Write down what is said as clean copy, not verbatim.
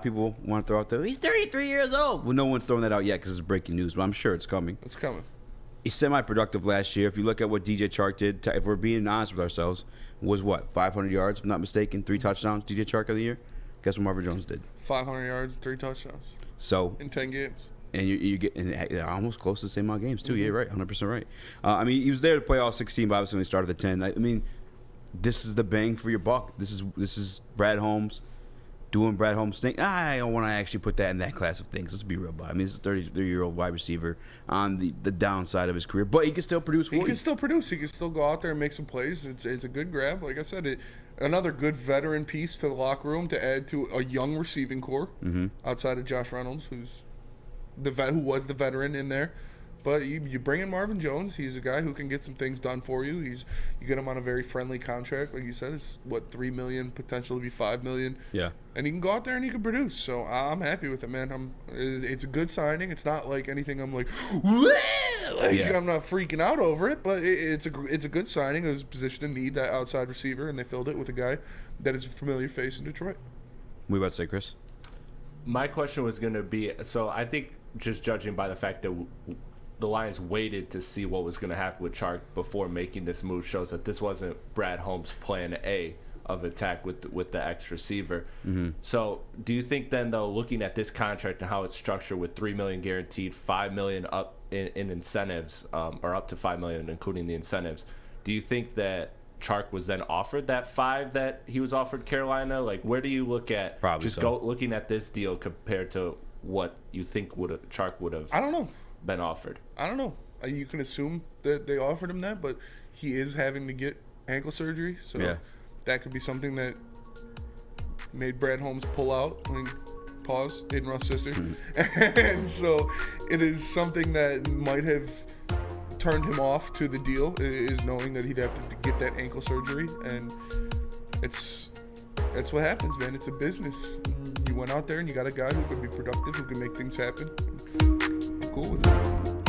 of people want to throw out there, he's 33 years old. Well, no one's throwing that out yet because it's breaking news, but I'm sure it's coming. It's coming. He's semi-productive last year. If you look at what DJ Chark did, if we're being honest with ourselves, was what, 500 yards, if I'm not mistaken, 3 touchdowns, DJ Chark of the year? Guess what Marvin Jones did? 500 yards, 3 touchdowns. So in 10 games. And you get almost close to the same amount of games, too. Yeah, right, 100% right. I mean, he was there to play all 16, but obviously when he started the 10. I mean, this is the bang for your buck. This is Brad Holmes doing Brad Holmes thing. I don't want to actually put that in that class of things. Let's be real about it. I mean, he's a 33-year-old wide receiver on the downside of his career, but he can still produce for you. He can still produce. He can still go out there and make some plays. It's a good grab. Like I said, another good veteran piece to the locker room to add to a young receiving core outside of Josh Reynolds, who was the veteran in there. But you bring in Marvin Jones. He's a guy who can get some things done for you. You get him on a very friendly contract, like you said. It's $3 million, potential to be $5 million. Yeah. And he can go out there and he can produce. So I'm happy with it, man. It's a good signing. It's not like anything I'm like I'm not freaking out over it. But it's a good signing. It was a position of need, that outside receiver, and they filled it with a guy that is a familiar face in Detroit. What are you about to say, Chris? My question was going to be, so I think just judging by the fact that the Lions waited to see what was going to happen with Chark before making this move shows that this wasn't Brad Holmes' plan A of attack with the X receiver. So do you think then, though, looking at this contract and how it's structured with $3 million guaranteed, $5 million up in incentives, or up to $5 million including the incentives, do you think that Chark was then offered that $5 that he was offered Carolina? Like, where do you look at looking at this deal compared to what you think Chark would have? I don't know. Been offered. I don't know. You can assume that they offered him that, but he is having to get ankle surgery, so that could be something that made Brad Holmes pull out. I mean, pause, Aiden Ross' sister. And so it is something that might have turned him off to the deal, is knowing that he'd have to get that ankle surgery, and that's what happens, man. It's a business. You went out there and you got a guy who could be productive, who can make things happen. Cool with it.